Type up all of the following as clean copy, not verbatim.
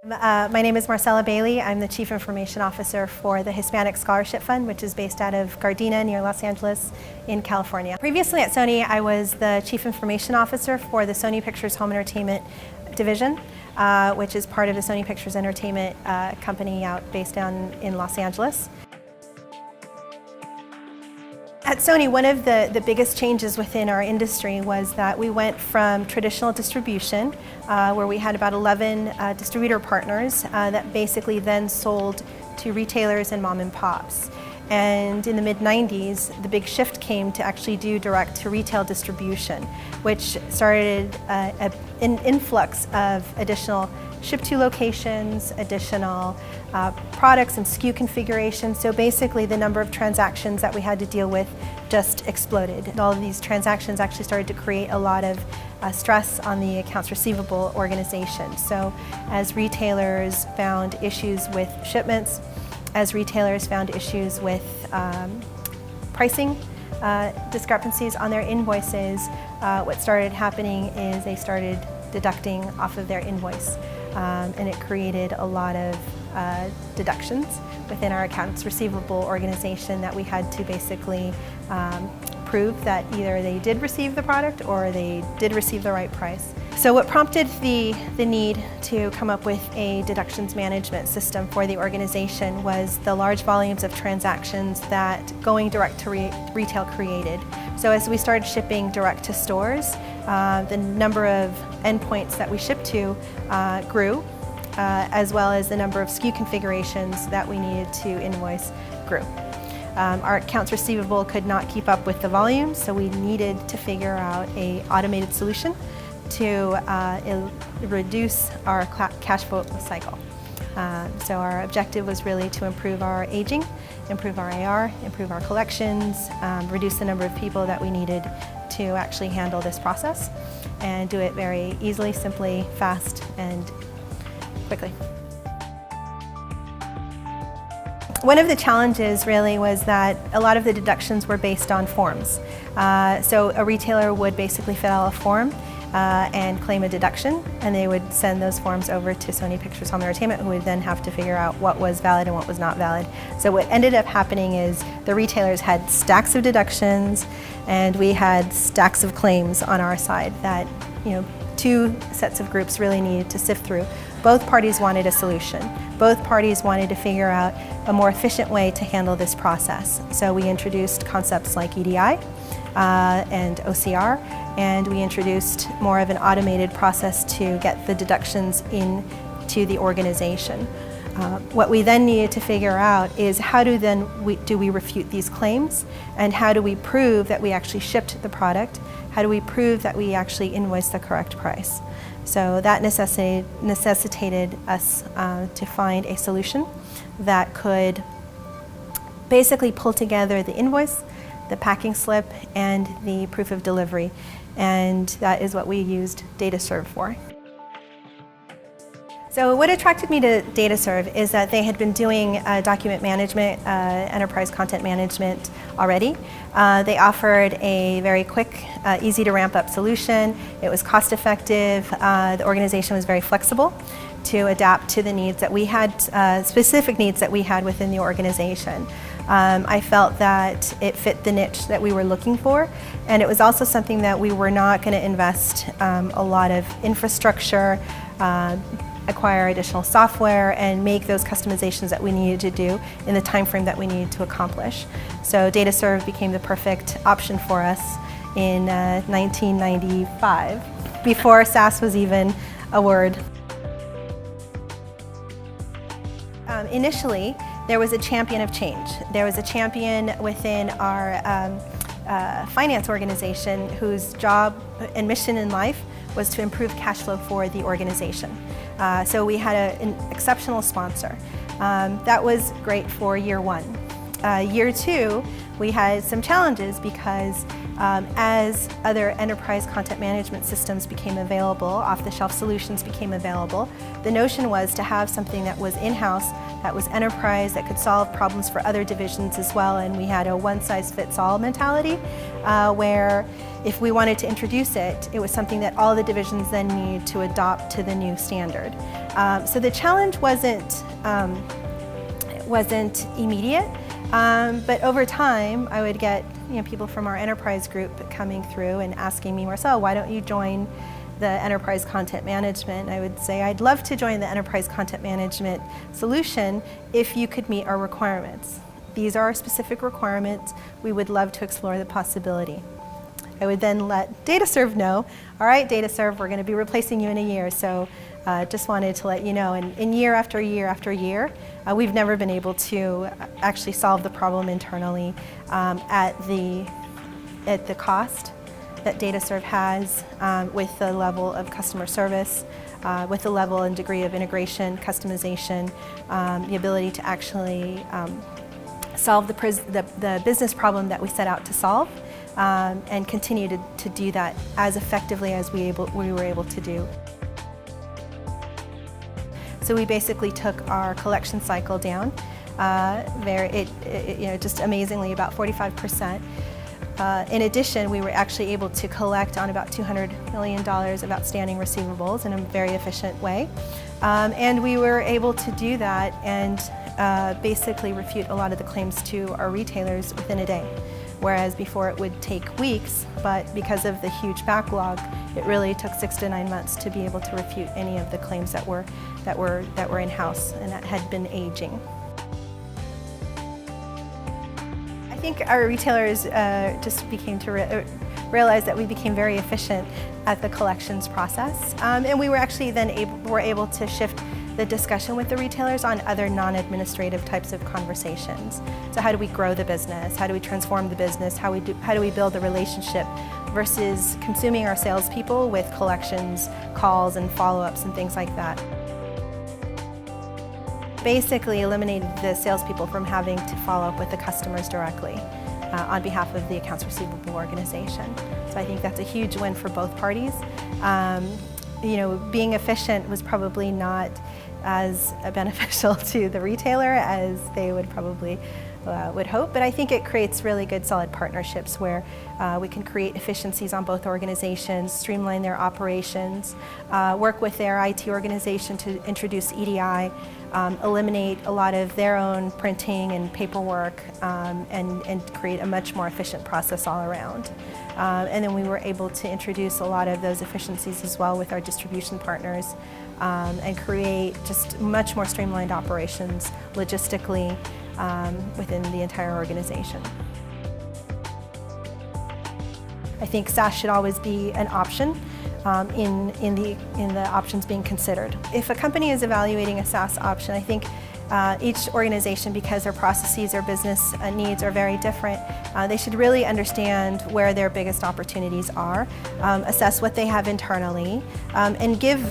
My name is Marcella Bailey. I'm the Chief Information Officer for the Hispanic Scholarship Fund, which is based out of Gardena near Los Angeles in California. Previously at Sony, I was the Chief Information Officer for the Sony Pictures Home Entertainment Division, which is part of the Sony Pictures Entertainment company based down in Los Angeles. At Sony, one of the biggest changes within our industry was that we went from traditional distribution, where we had about 11 distributor partners that basically then sold to retailers and mom and pops. And in the mid-90s, the big shift came to actually do direct-to-retail distribution, which started an influx of additional ship-to locations, additional products and SKU configurations. So basically the number of transactions that we had to deal with just exploded. And all of these transactions actually started to create a lot of stress on the accounts receivable organization. So as retailers found issues with shipments, as retailers found issues with pricing discrepancies on their invoices, what started happening is they started deducting off of their invoice. And it created a lot of deductions within our accounts receivable organization that we had to basically prove that either they did receive the product or they did receive the right price. So what prompted the need to come up with a deductions management system for the organization was the large volumes of transactions that going direct to retail created. So as we started shipping direct to stores, the number of endpoints that we shipped to grew, as well as the number of SKU configurations that we needed to invoice grew. Our accounts receivable could not keep up with the volume, so we needed to figure out an automated solution to reduce our cash flow cycle. So our objective was really to improve our aging, improve our AR, improve our collections, reduce the number of people that we needed to actually handle this process, and do it very easily, simply, fast, and quickly. One of the challenges really was that a lot of the deductions were based on forms. So a retailer would basically fill out a form and claim a deduction, and they would send those forms over to Sony Pictures Home Entertainment, who would then have to figure out what was valid and what was not valid. So what ended up happening is the retailers had stacks of deductions and we had stacks of claims on our side that, two sets of groups really needed to sift through. Both parties wanted a solution. Both parties wanted to figure out a more efficient way to handle this process. So we introduced concepts like EDI and OCR, and we introduced more of an automated process to get the deductions into the organization. What we then needed to figure out is how do we refute these claims, and how do we prove that we actually shipped the product? How do we prove that we actually invoiced the correct price? So that necessitated us to find a solution that could basically pull together the invoice, the packing slip, and the proof of delivery. And that is what we used DataServe for. So what attracted me to DataServe is that they had been doing document management, enterprise content management already. They offered a very quick, easy to ramp up solution. It was cost effective. The organization was very flexible to adapt to the needs that we had, specific needs that we had within the organization. I felt that it fit the niche that we were looking for, and it was also something that we were not going to invest a lot of infrastructure, acquire additional software, and make those customizations that we needed to do in the time frame that we needed to accomplish. So DataServe became the perfect option for us in 1995, before SaaS was even a word. Initially, there was a champion of change. There was a champion within our finance organization whose job and mission in life was to improve cash flow for the organization. So we had an exceptional sponsor. That was great for year one. Year two, we had some challenges because as other enterprise content management systems became available, off-the-shelf solutions became available, the notion was to have something that was in-house, that was enterprise, that could solve problems for other divisions as well, and we had a one-size-fits-all mentality where if we wanted to introduce it, it was something that all the divisions then needed to adopt to the new standard. So the challenge wasn't immediate, but over time I would get people from our enterprise group coming through and asking me, Marcel, why don't you join the enterprise content management? I would say, I'd love to join the enterprise content management solution if you could meet our requirements. These are our specific requirements. We would love to explore the possibility. I would then let DataServe know, all right, DataServe, we're going to be replacing you in a year, so just wanted to let you know. And year after year after year, we've never been able to actually solve the problem internally at the cost that DataServe has, with the level of customer service, with the level and degree of integration, customization, the ability to actually solve the business problem that we set out to solve, and continue to do that as effectively as we were able to do. So we basically took our collection cycle down, just amazingly about 45%. In addition, we were actually able to collect on about $200 million of outstanding receivables in a very efficient way. And we were able to do that and basically refute a lot of the claims to our retailers within a day. Whereas before it would take weeks, but because of the huge backlog, it really took 6 to 9 months to be able to refute any of the claims that were in-house and that had been aging. I think our retailers just became to realize that we became very efficient at the collections process, and we were actually then able to shift the discussion with the retailers on other non-administrative types of conversations. So how do we grow the business? How do we transform the business? How do we build the relationship versus consuming our salespeople with collections, calls, and follow-ups and things like that. Basically eliminated the salespeople from having to follow up with the customers directly on behalf of the accounts receivable organization. So I think that's a huge win for both parties. Being efficient was probably not as beneficial to the retailer as they would probably would hope, but I think it creates really good solid partnerships where we can create efficiencies on both organizations, streamline their operations, work with their IT organization to introduce EDI, eliminate a lot of their own printing and paperwork, and create a much more efficient process all around. And then we were able to introduce a lot of those efficiencies as well with our distribution partners, and create just much more streamlined operations logistically within the entire organization. I think SaaS should always be an option in the options being considered. If a company is evaluating a SaaS option, I think each organization, because their processes or business needs are very different, they should really understand where their biggest opportunities are, assess what they have internally, and give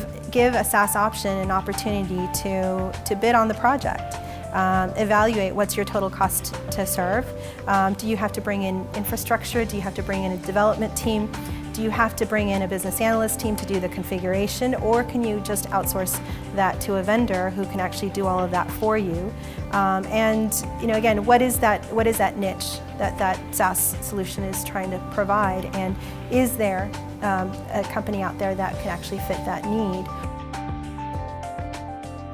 a SaaS option an opportunity to bid on the project. Evaluate what's your total cost to serve. Do you have to bring in infrastructure? Do you have to bring in a development team? Do you have to bring in a business analyst team to do the configuration, or can you just outsource that to a vendor who can actually do all of that for you? And again, what is that niche that SaaS solution is trying to provide, and is there a company out there that can actually fit that need?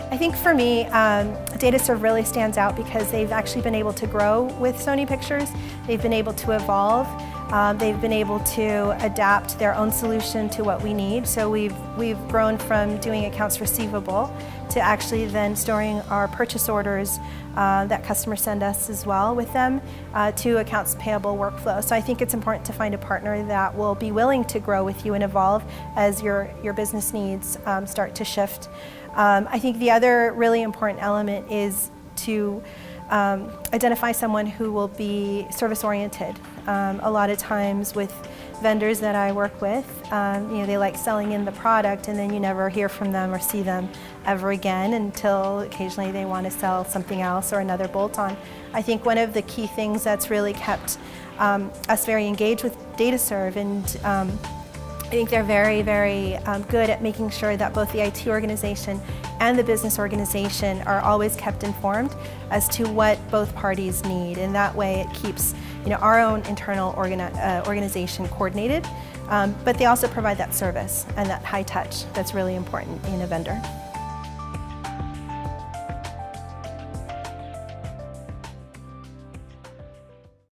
I think for me, DataServe really stands out because they've actually been able to grow with Sony Pictures. They've been able to evolve. They've been able to adapt their own solution to what we need. So we've grown from doing accounts receivable to actually then storing our purchase orders that customers send us as well with them to accounts payable workflow. So I think it's important to find a partner that will be willing to grow with you and evolve as your business needs start to shift. I think the other really important element is to identify someone who will be service-oriented. A lot of times with vendors that I work with, they like selling in the product and then you never hear from them or see them ever again until occasionally they want to sell something else or another bolt-on. I think one of the key things that's really kept us very engaged with DataServe, and I think they're very, very good at making sure that both the IT organization and the business organization are always kept informed as to what both parties need, and that way it keeps our own internal organization coordinated, but they also provide that service and that high touch that's really important in a vendor.